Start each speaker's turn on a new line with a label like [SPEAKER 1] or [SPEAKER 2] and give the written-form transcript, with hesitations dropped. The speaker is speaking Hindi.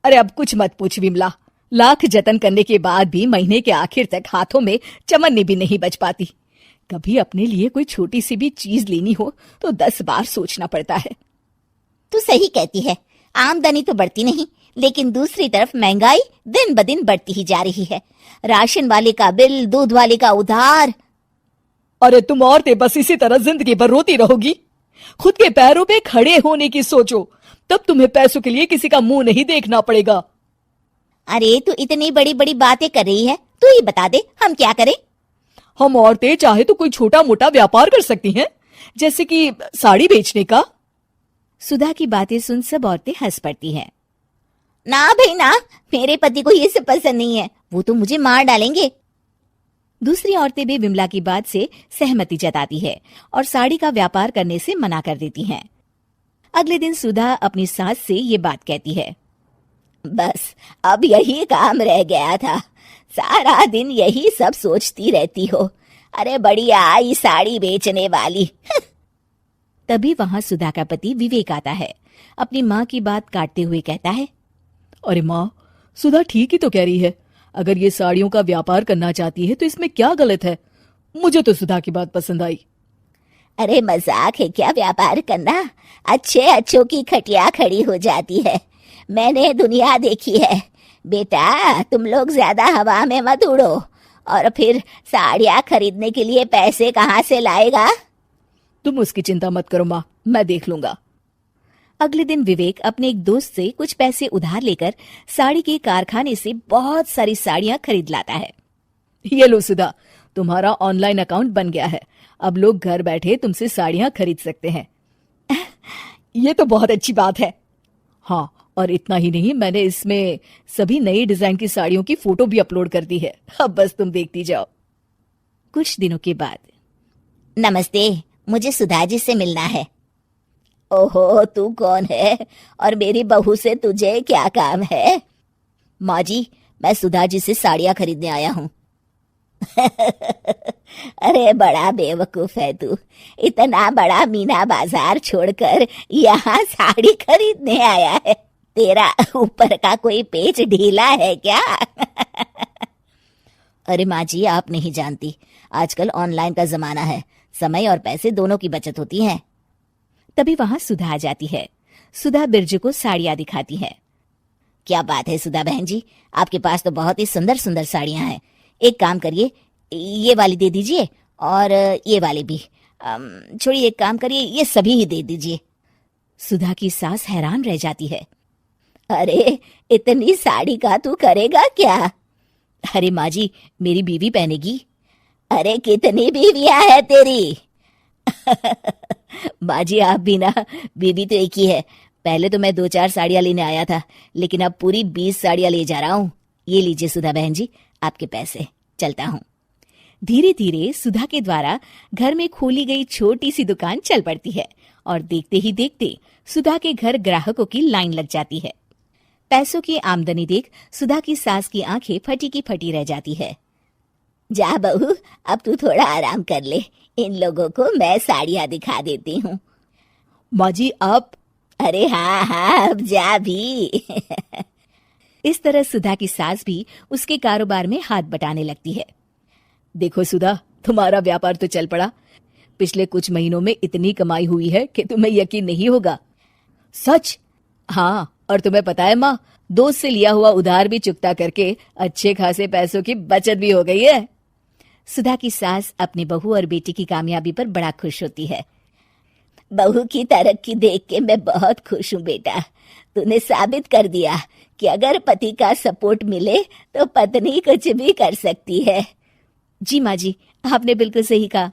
[SPEAKER 1] अरे अब कुछ मत पूछ विमला, लाख जतन करने के बाद भी महीने के आखिर तक हाथों में चमन्नी भी नहीं बच पाती। कभी अपने लिए कोई छोटी सी भी चीज लेनी हो तो 10 बार सोचना पड़ता है।
[SPEAKER 2] तू सही कहती है, आमदनी तो बढ़ती नहीं, लेकिन दूसरी तरफ महंगाई दिन ब दिन बढ़ती ही जा रही है। राशन वाले का बिल, दूध वाले का उधार।
[SPEAKER 1] अरे तुम औरतें बस इसी तरह जिंदगी भर रोती रहोगी। खुद के पैरों पे खड़े होने की सोचो, तब तुम्हें पैसों के लिए किसी का मुंह नहीं देखना पड़ेगा।
[SPEAKER 2] अरे तू इतनी बड़ी बड़ी बातें कर रही है, तू ही बता दे हम क्या करें।
[SPEAKER 1] हम औरतें चाहे तो कोई छोटा मोटा व्यापार कर सकती हैं, जैसे कि साड़ी बेचने का।
[SPEAKER 3] सुधा की बातें सुन सब औरतें हंस पड़ती हैं।
[SPEAKER 2] ना भाई ना, मेरे पति को ये सब पसंद नहीं है, वो तो मुझे मार डालेंगे।
[SPEAKER 3] दूसरी औरतें भी विमला की बात से सहमति जताती है और साड़ी का व्यापार करने से मना कर देती हैं। अगले दिन सुधा अपनी सास से ये बात कहती है।
[SPEAKER 2] बस अब यही काम रह गया था, सारा दिन यही सब सोचती रहती हो। अरे बढ़िया आई साड़ी बेचने वाली।
[SPEAKER 3] तभी वहां सुधा का पति विवेक आता है। अपनी माँ की बात काटते हुए कहता है,
[SPEAKER 1] अरे माँ, सुधा ठीक ही तो कह रही है। अगर ये साड़ियों का व्यापार करना चाहती है तो इसमें क्या गलत है। मुझे तो सुधा की बात पसंद आई।
[SPEAKER 2] अरे मजाक है क्या व्यापार करना, अच्छे अच्छों की खटिया खड़ी हो जाती है। मैंने दुनिया देखी है बेटा, तुम लोग ज्यादा हवा में मत उड़ो। और फिर साड़ियाँ खरीदने के लिए पैसे कहाँ से लाएगा?
[SPEAKER 1] तुम उसकी चिंता मत करो माँ, मैं देख लूंगा।
[SPEAKER 3] अगले दिन विवेक अपने एक दोस्त से कुछ पैसे उधार लेकर साड़ी के कारखाने से बहुत सारी साड़ियां खरीद लाता है।
[SPEAKER 1] ये लो सुधा, तुम्हारा ऑनलाइन अकाउंट बन गया है। अब लोग घर बैठे तुमसे साड़ियां खरीद सकते हैं। ये तो बहुत अच्छी बात है। हाँ, और इतना ही नहीं, मैंने इसमें सभी नई डिजाइन की साड़ियों की फोटो भी अपलोड कर दी है। अब बस तुम देखती जाओ।
[SPEAKER 3] कुछ दिनों के बाद।
[SPEAKER 2] नमस्ते, मुझे सुधा जी से मिलना है। ओहो, तू कौन है और मेरी बहू से तुझे क्या काम है? माँ जी, मैं सुधा जी से साड़ियाँ खरीदने आया हूँ। अरे बड़ा बेवकूफ है तू, इतना बड़ा मीना बाजार छोड़कर यहाँ साड़ी खरीदने आया है। तेरा ऊपर का कोई पेच ढीला है क्या? अरे माँ जी, आप नहीं जानती, आजकल ऑनलाइन का जमाना है, समय और पैसे दोनों की बचत होती है।
[SPEAKER 3] तभी वहां सुधा आ जाती है। सुधा बिरजू को साड़ियां दिखाती है।
[SPEAKER 2] क्या बात है सुधा बहन जी, आपके पास तो बहुत ही सुंदर सुंदर साड़ियां हैं। एक काम करिए, ये वाली दे दीजिए और ये वाली भी। छोड़िए, एक काम करिए, ये सभी ही दे दीजिए।
[SPEAKER 3] सुधा की सास हैरान रह जाती है।
[SPEAKER 2] अरे इतनी साड़ी का तू करेगा क्या?
[SPEAKER 3] अरे माँ जी, मेरी बीवी पहनेगी।
[SPEAKER 2] अरे कितनी बीवियां है तेरी?
[SPEAKER 3] माँ जी आप भी ना, बीवी तो एक ही है। पहले तो मैं 2-4 साड़ियाँ लेने आया था, लेकिन अब पूरी 20 साड़ियाँ ले जा रहा हूँ। ये लीजिए सुधा बहन जी, आपके पैसे, चलता हूँ। धीरे धीरे सुधा के द्वारा घर में खोली गई छोटी सी दुकान चल पड़ती है और देखते ही देखते सुधा के घर ग्राहकों की लाइन लग जाती है। पैसों की आमदनी देख सुधा की सास की आंखें फटी की फटी रह जाती है।
[SPEAKER 2] जा बहू, अब तू थोड़ा आराम कर ले, इन लोगों को मैं साड़ियाँ दिखा देती हूँ।
[SPEAKER 1] माँ जी आप?
[SPEAKER 2] अरे हाँ हाँ, अब जा भी।
[SPEAKER 3] इस तरह सुधा की सास भी उसके कारोबार में हाथ बटाने लगती है।
[SPEAKER 1] देखो सुधा, तुम्हारा व्यापार तो चल पड़ा। पिछले कुछ महीनों में इतनी कमाई हुई है कि तुम्हें यकीन नहीं होगा।
[SPEAKER 3] सच?
[SPEAKER 1] हाँ, और तुम्हें पता है माँ, दोस्त से लिया हुआ उधार भी चुकता करके अच्छे खासे पैसों की बचत भी हो गई है।
[SPEAKER 3] सुधा की सास अपनी बहू और बेटी की कामयाबी पर बड़ा खुश होती है।
[SPEAKER 2] बहू की तरक्की देख के मैं बहुत खुश हूँ बेटा। तूने साबित कर दिया कि अगर पति का सपोर्ट मिले तो पत्नी कुछ भी कर सकती है।
[SPEAKER 3] जी माँ जी, आपने बिल्कुल सही कहा।